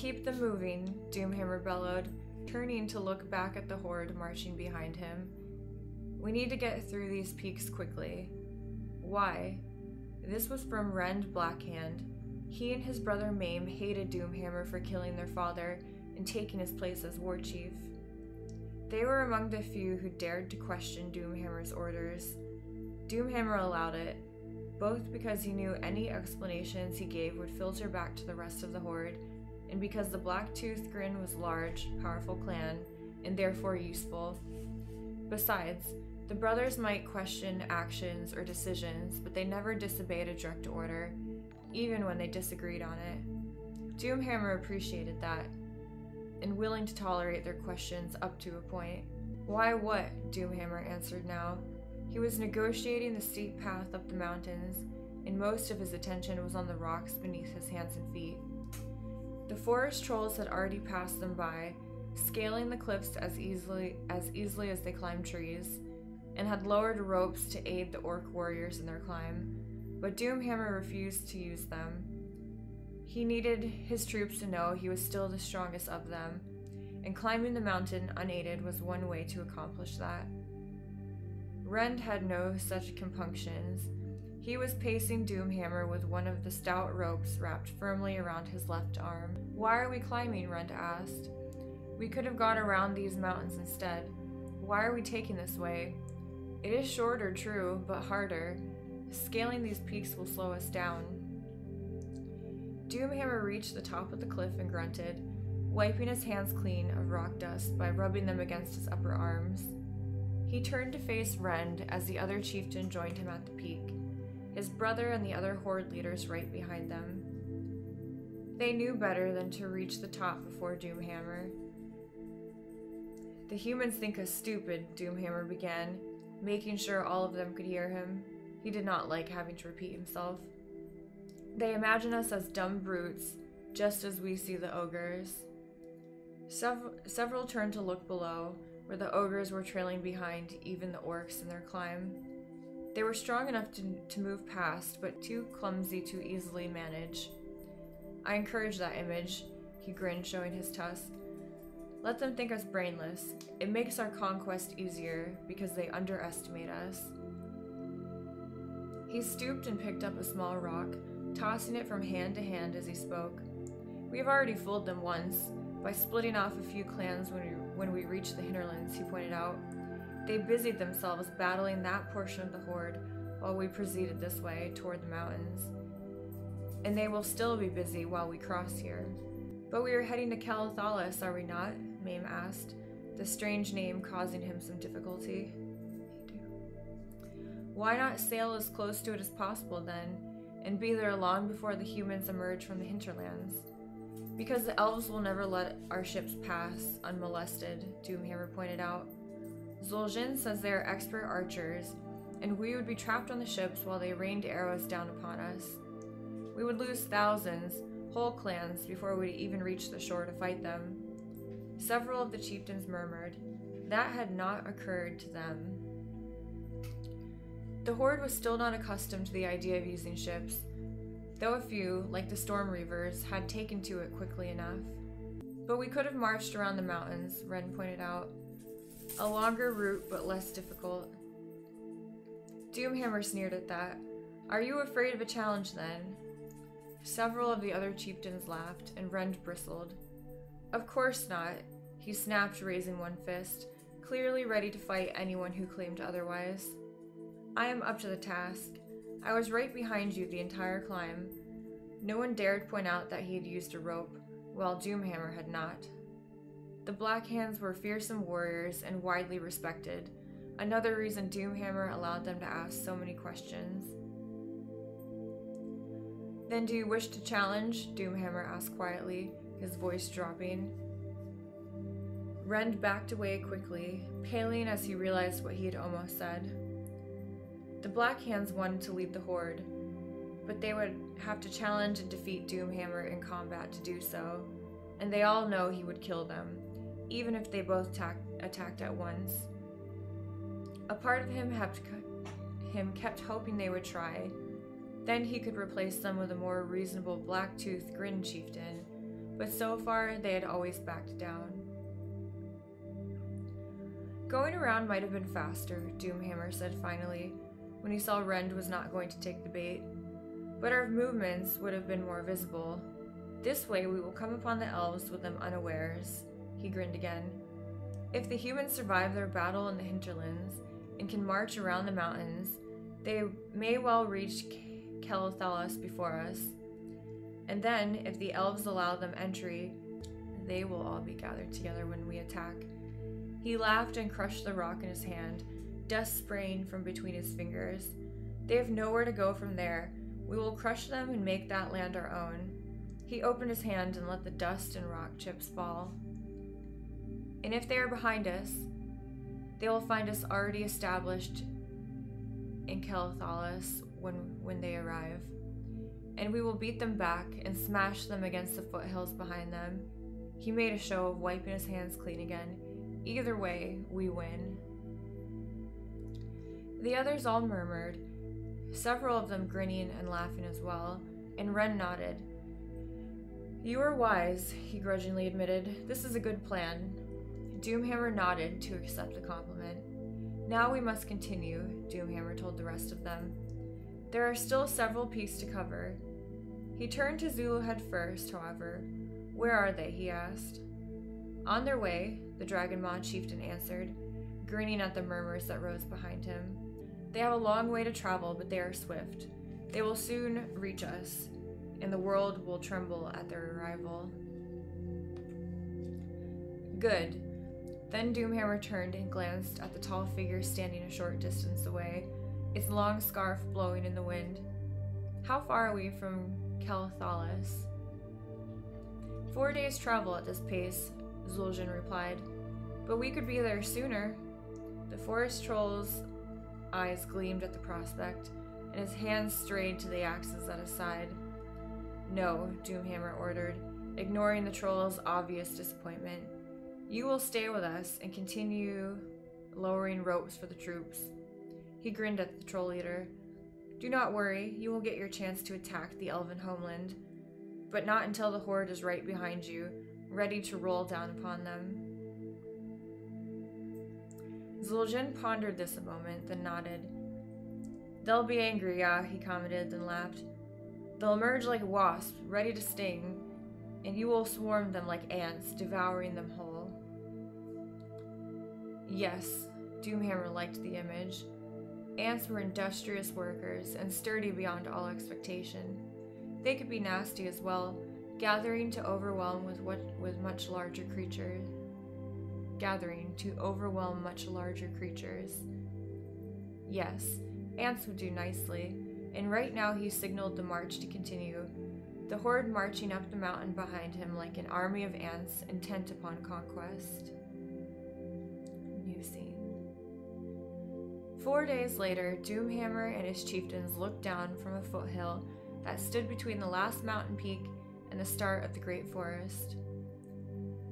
Keep them moving, Doomhammer bellowed, turning to look back at the horde marching behind him. We need to get through these peaks quickly. Why? This was from Rend Blackhand. He and his brother Maim hated Doomhammer for killing their father and taking his place as war chief. They were among the few who dared to question Doomhammer's orders. Doomhammer allowed it, both because he knew any explanations he gave would filter back to the rest of the horde, and because the Black-Toothed Grin was a large, powerful clan, and therefore useful. Besides, the brothers might question actions or decisions, but they never disobeyed a direct order, even when they disagreed on it. Doomhammer appreciated that, and willing to tolerate their questions up to a point. Why what? Doomhammer answered now. He was negotiating the steep path up the mountains, and most of his attention was on the rocks beneath his hands and feet. The forest trolls had already passed them by, scaling the cliffs as easily as they climbed trees, and had lowered ropes to aid the orc warriors in their climb, but Doomhammer refused to use them. He needed his troops to know he was still the strongest of them, and climbing the mountain unaided was one way to accomplish that. Rend had no such compunctions. He was pacing Doomhammer with one of the stout ropes wrapped firmly around his left arm. Why are we climbing? Rend asked. We could have gone around these mountains instead. Why are we taking this way? It is shorter, true, but harder. Scaling these peaks will slow us down. Doomhammer reached the top of the cliff and grunted, wiping his hands clean of rock dust by rubbing them against his upper arms. He turned to face Rend as the other chieftain joined him at the peak, his brother and the other horde leaders right behind them. They knew better than to reach the top before Doomhammer. The humans think us stupid, Doomhammer began, making sure all of them could hear him. He did not like having to repeat himself. They imagine us as dumb brutes, just as we see the ogres. Several turned to look below, where the ogres were trailing behind even the orcs in their climb. They were strong enough to move past, but too clumsy to easily manage. I encourage that image, he grinned, showing his tusk. Let them think us brainless. It makes our conquest easier, because they underestimate us. He stooped and picked up a small rock, tossing it from hand to hand as he spoke. We have already fooled them once, by splitting off a few clans when we reached the hinterlands, he pointed out. They busied themselves battling that portion of the horde, while we proceeded this way, toward the mountains. And they will still be busy while we cross here. But we are heading to Calithalis, are we not? Maim asked, the strange name causing him some difficulty. Why not sail as close to it as possible then, and be there long before the humans emerge from the hinterlands? Because the elves will never let our ships pass unmolested, Doomhammer pointed out. Zul'jin says they are expert archers, and we would be trapped on the ships while they rained arrows down upon us. We would lose thousands, whole clans, before we'd even reach the shore to fight them. Several of the chieftains murmured. That had not occurred to them. The horde was still not accustomed to the idea of using ships, though a few, like the Storm Reavers, had taken to it quickly enough. But we could have marched around the mountains, Rend pointed out. A longer route, but less difficult. Doomhammer sneered at that. Are you afraid of a challenge, then? Several of the other chieftains laughed, and Rend bristled. Of course not, he snapped, raising one fist, clearly ready to fight anyone who claimed otherwise. I am up to the task. I was right behind you the entire climb. No one dared point out that he had used a rope, while Doomhammer had not. The Black Hands were fearsome warriors and widely respected, another reason Doomhammer allowed them to ask so many questions. Then do you wish to challenge? Doomhammer asked quietly, his voice dropping. Rend backed away quickly, paling as he realized what he had almost said. The Black Hands wanted to lead the horde, but they would have to challenge and defeat Doomhammer in combat to do so, and they all know he would kill them, even if they both attacked at once. A part of him kept hoping they would try. Then he could replace them with a more reasonable Black-Toothed Grin chieftain, but so far they had always backed down. Going around might have been faster, Doomhammer said finally, when he saw Rend was not going to take the bait, but our movements would have been more visible. This way we will come upon the elves with them unawares. He grinned again. If the humans survive their battle in the hinterlands and can march around the mountains, they may well reach Kel'Thalos before us. And then, if the elves allow them entry, they will all be gathered together when we attack. He laughed and crushed the rock in his hand, dust spraying from between his fingers. They have nowhere to go from there. We will crush them and make that land our own. He opened his hand and let the dust and rock chips fall. And if they are behind us, they will find us already established in Kel'Thalos when they arrive. And we will beat them back and smash them against the foothills behind them. He made a show of wiping his hands clean again. Either way, we win. The others all murmured, several of them grinning and laughing as well, and Ren nodded. You are wise, he grudgingly admitted. This is a good plan. Doomhammer nodded to accept the compliment. Now we must continue, Doomhammer told the rest of them. There are still several peaks to cover. He turned to Zuluhead first, however. Where are they? He asked. On their way, the Dragonmaw chieftain answered, grinning at the murmurs that rose behind him. They have a long way to travel, but they are swift. They will soon reach us, and the world will tremble at their arrival. Good. Then Doomhammer turned and glanced at the tall figure standing a short distance away, its long scarf blowing in the wind. How far are we from Kel'Thalos? 4 days' travel at this pace, Zul'jin replied. But we could be there sooner. The forest troll's eyes gleamed at the prospect, and his hands strayed to the axes at his side. No, Doomhammer ordered, ignoring the troll's obvious disappointment. You will stay with us and continue lowering ropes for the troops. He grinned at the troll leader. Do not worry, you will get your chance to attack the elven homeland, but not until the horde is right behind you, ready to roll down upon them. Zul'jin pondered this a moment, then nodded. They'll be angry, yeah, he commented, then laughed. They'll emerge like wasps, ready to sting, and you will swarm them like ants, devouring them whole. Yes, Doomhammer liked the image. Ants were industrious workers and sturdy beyond all expectation. They could be nasty as well, gathering to overwhelm much larger creatures. Yes, ants would do nicely, and right now he signaled the march to continue, the horde marching up the mountain behind him like an army of ants intent upon conquest. New scene. 4 days later, Doomhammer and his chieftains looked down from a foothill that stood between the last mountain peak and the start of the Great Forest.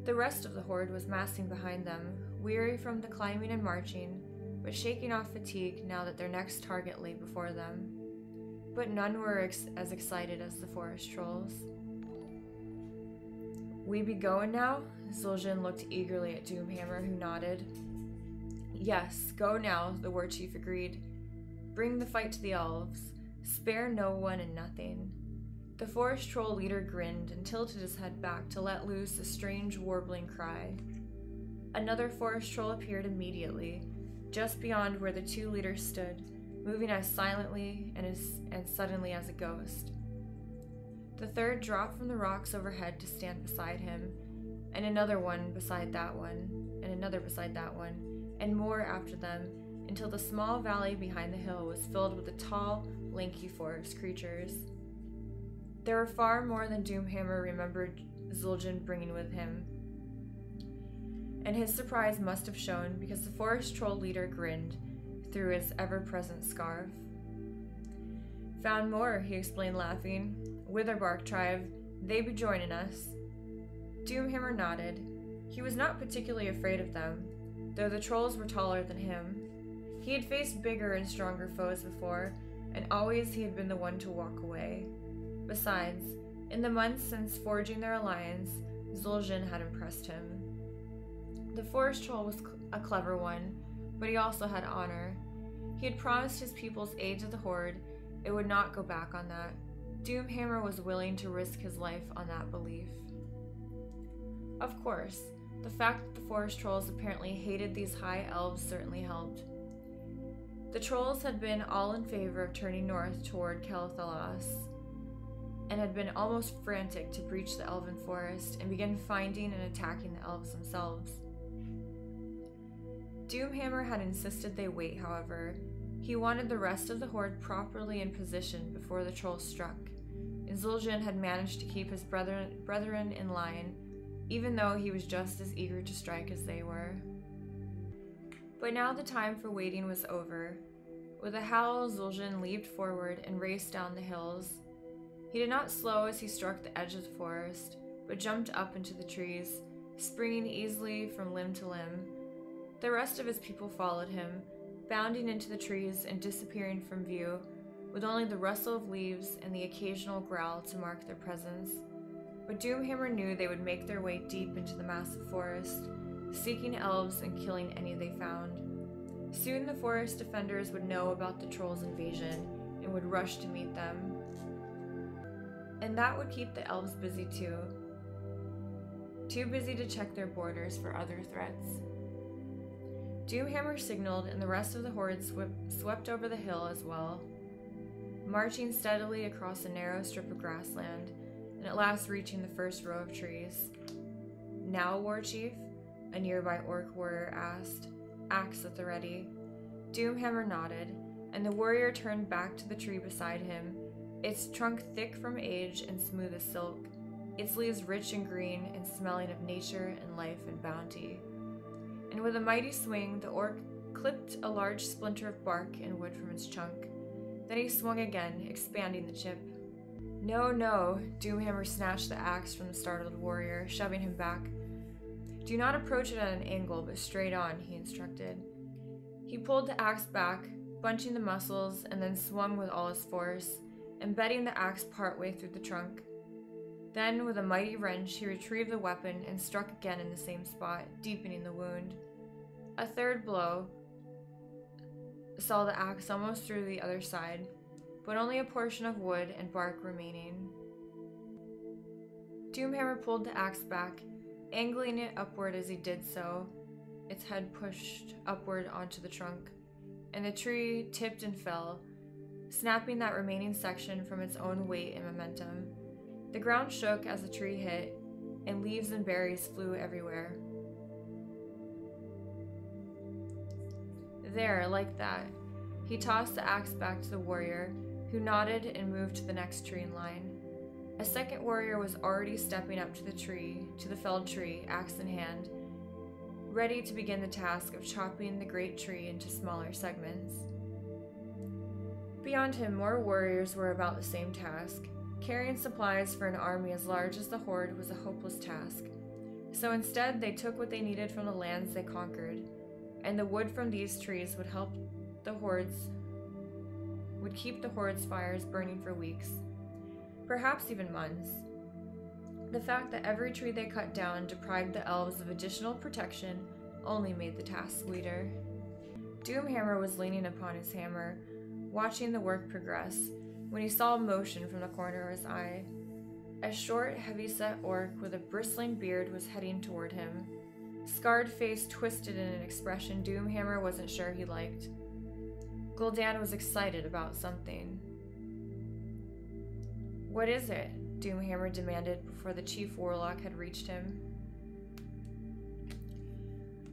The rest of the horde was massing behind them, weary from the climbing and marching, but shaking off fatigue now that their next target lay before them. But none were as excited as the forest trolls. We be going now? Zul'jin looked eagerly at Doomhammer, who nodded. Yes, go now, the war chief agreed. Bring the fight to the elves. Spare no one and nothing. The forest troll leader grinned and tilted his head back to let loose a strange warbling cry. Another forest troll appeared immediately, just beyond where the two leaders stood, moving as silently and suddenly as a ghost. The third dropped from the rocks overhead to stand beside him, and another one beside that one, and another beside that one, and more after them, until the small valley behind the hill was filled with the tall, lanky forest creatures. There were far more than Doomhammer remembered Zul'jin bringing with him, and his surprise must have shown because the forest troll leader grinned through his ever-present scarf. Found more, he explained, laughing. Witherbark tribe, they be joining us. Doomhammer nodded. He was not particularly afraid of them, though the trolls were taller than him. He had faced bigger and stronger foes before, and always he had been the one to walk away. Besides, In the months since forging their alliance, Gul'dan had impressed him. The forest troll was a clever one, but he also had honor. He had promised his people's aid to the Horde. It would not go back on that. Doomhammer was willing to risk his life on that belief. Of course, the fact that the forest trolls apparently hated these high elves certainly helped. The trolls had been all in favor of turning north toward Calathalas, and had been almost frantic to breach the elven forest and begin finding and attacking the elves themselves. Doomhammer had insisted they wait, however. He wanted the rest of the Horde properly in position before the trolls struck, and Gul'dan had managed to keep his brethren in line, even though he was just as eager to strike as they were. But now the time for waiting was over. With a howl, Gul'dan leaped forward and raced down the hills. He did not slow as he struck the edge of the forest, but jumped up into the trees, springing easily from limb to limb. The rest of his people followed him, bounding into the trees and disappearing from view, with only the rustle of leaves and the occasional growl to mark their presence. But Doomhammer knew they would make their way deep into the massive forest, seeking elves and killing any they found. Soon the forest defenders would know about the trolls' invasion and would rush to meet them. And that would keep the elves busy too. Too busy to check their borders for other threats. Doomhammer signaled, and the rest of the Horde swept over the hill as well, marching steadily across a narrow strip of grassland, and at last reaching the first row of trees. "Now, War Chief?" a nearby orc warrior asked, axe at the ready. Doomhammer nodded, and the warrior turned back to the tree beside him, its trunk thick from age and smooth as silk, its leaves rich and green and smelling of nature and life and bounty. And with a mighty swing, the orc clipped a large splinter of bark and wood from its chunk. Then he swung again, expanding the chip. "No, no," Doomhammer snatched the axe from the startled warrior, shoving him back. "Do not approach it at an angle, but straight on," he instructed. He pulled the axe back, bunching the muscles, and then swung with all his force, embedding the axe partway through the trunk. Then, with a mighty wrench, he retrieved the weapon and struck again in the same spot, deepening the wound. A third blow saw the axe almost through the other side, but only a portion of wood and bark remaining. Doomhammer pulled the axe back, angling it upward as he did so, its head pushed upward onto the trunk, and the tree tipped and fell, snapping that remaining section from its own weight and momentum. The ground shook as the tree hit, and leaves and berries flew everywhere. There, like that. He tossed the axe back to the warrior, who nodded and moved to the next tree in line. A second warrior was already stepping up to the felled tree, axe in hand, ready to begin the task of chopping the great tree into smaller segments. Beyond him, more warriors were about the same task. Carrying supplies for an army as large as the Horde was a hopeless task. So instead, they took what they needed from the lands they conquered, and the wood from these trees would keep the Horde's fires burning for weeks, perhaps even months. The fact that every tree they cut down deprived the elves of additional protection only made the task sweeter. Doomhammer was leaning upon his hammer, watching the work progress, when he saw motion from the corner of his eye. A short, heavy-set orc with a bristling beard was heading toward him, scarred face twisted in an expression Doomhammer wasn't sure he liked. Gul'dan was excited about something. "What is it?" Doomhammer demanded before the chief warlock had reached him.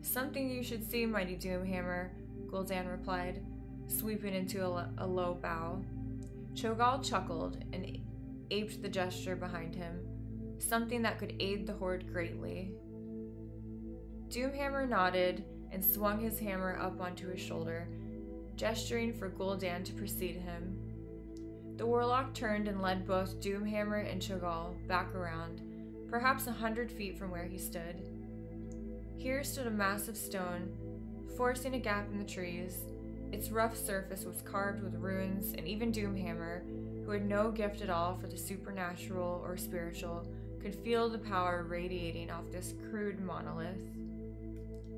"Something you should see, mighty Doomhammer," Gul'dan replied, sweeping into a low bow. Cho'Gall chuckled and aped the gesture behind him, something that could aid the Horde greatly. Doomhammer nodded and swung his hammer up onto his shoulder, gesturing for Gul'dan to precede him. The warlock turned and led both Doomhammer and Cho'Gall back around, perhaps 100 feet from where he stood. Here stood a massive stone, forcing a gap in the trees. Its rough surface was carved with runes, and even Doomhammer, who who had no gift at all for the supernatural or spiritual, could feel the power radiating off this crude monolith.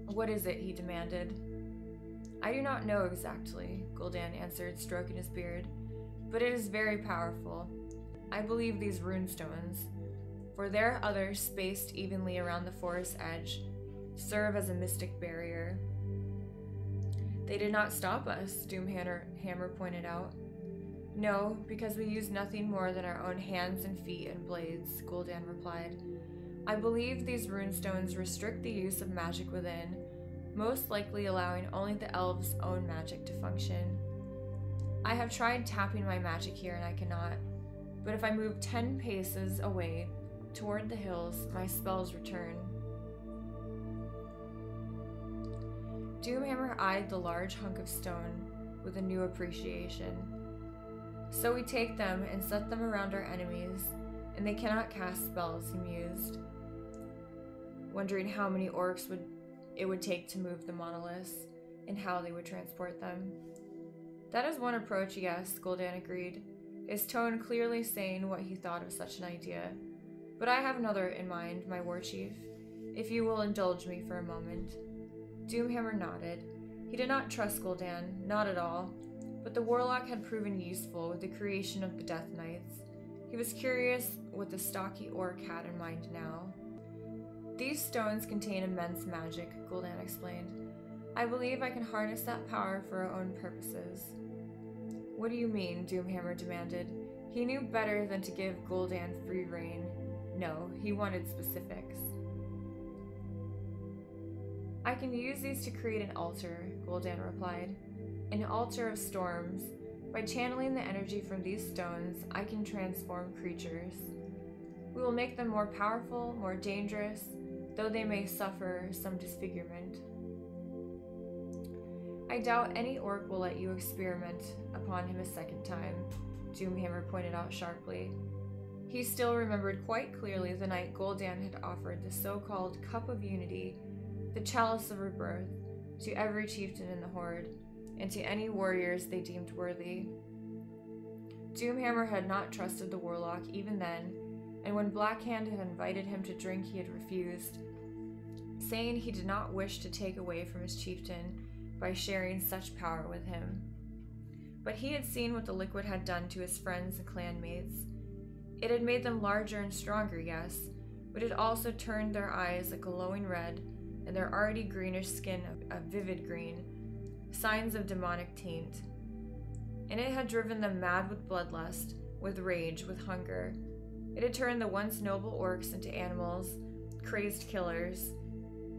"What is it?" he demanded. "I do not know exactly," Gul'dan answered, stroking his beard, "but it is very powerful. I believe these runestones, for there are others spaced evenly around the forest edge, serve as a mystic barrier." "They did not stop us," Doomhammer pointed out. "No, because we use nothing more than our own hands and feet and blades," Gul'dan replied. "I believe these runestones restrict the use of magic within, most likely allowing only the elves' own magic to function. I have tried tapping my magic here and I cannot, but if I move 10 paces away toward the hills, my spells return." Doomhammer eyed the large hunk of stone with a new appreciation. "So we take them and set them around our enemies, and they cannot cast spells," he mused, wondering how many orcs it would take to move the monoliths, and how they would transport them. "That is one approach, yes," Gul'dan agreed, his tone clearly saying what he thought of such an idea. "But I have another in mind, my war chief, if you will indulge me for a moment." Doomhammer nodded. He did not trust Gul'dan, not at all, but the warlock had proven useful with the creation of the Death Knights. He was curious what the stocky orc had in mind now. "These stones contain immense magic," Gul'dan explained. "I believe I can harness that power for our own purposes." "What do you mean?" Doomhammer demanded. He knew better than to give Gul'dan free rein. No, he wanted specifics. "I can use these to create an altar," Gul'dan replied. "An altar of storms. By channeling the energy from these stones, I can transform creatures. We will make them more powerful, more dangerous, though they may suffer some disfigurement." "I doubt any orc will let you experiment upon him a second time," Doomhammer pointed out sharply. He still remembered quite clearly the night Gul'dan had offered the so-called Cup of Unity, the Chalice of Rebirth, to every chieftain in the Horde, and to any warriors they deemed worthy. Doomhammer had not trusted the warlock even then, and when Blackhand had invited him to drink he had refused, saying he did not wish to take away from his chieftain by sharing such power with him. But he had seen what the liquid had done to his friends and clanmates. It had made them larger and stronger, yes, but it also turned their eyes a glowing red, and their already greenish skin a vivid green, signs of demonic taint. And it had driven them mad with bloodlust, with rage, with hunger. It had turned the once noble orcs into animals, crazed killers.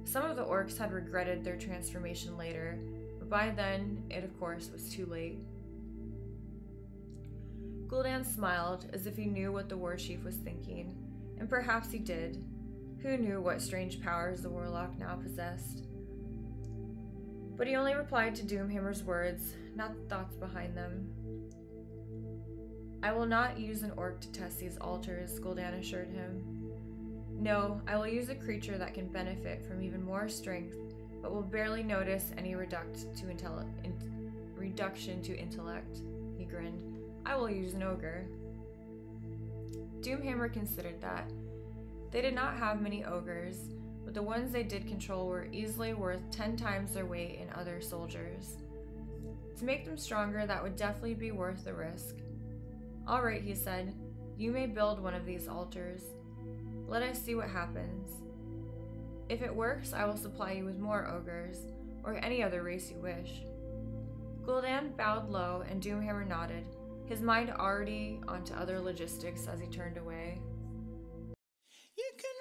Some of the orcs had regretted their transformation later, but by then, it of course was too late. Gul'dan smiled, as if he knew what the war chief was thinking, and perhaps he did. Who knew what strange powers the warlock now possessed? But he only replied to Doomhammer's words, not the thoughts behind them. "I will not use an orc to test these altars," Gul'dan assured him. "No, I will use a creature that can benefit from even more strength, but will barely notice any reduction to intellect," he grinned. "I will use an ogre." Doomhammer considered that. They did not have many ogres, but the ones they did control were easily worth 10 times their weight in other soldiers. To make them stronger, that would definitely be worth the risk. "All right," he said, "you may build one of these altars. Let us see what happens. If it works, I will supply you with more ogres, or any other race you wish." Gul'dan bowed low, and Doomhammer nodded, his mind already onto other logistics as he turned away. You can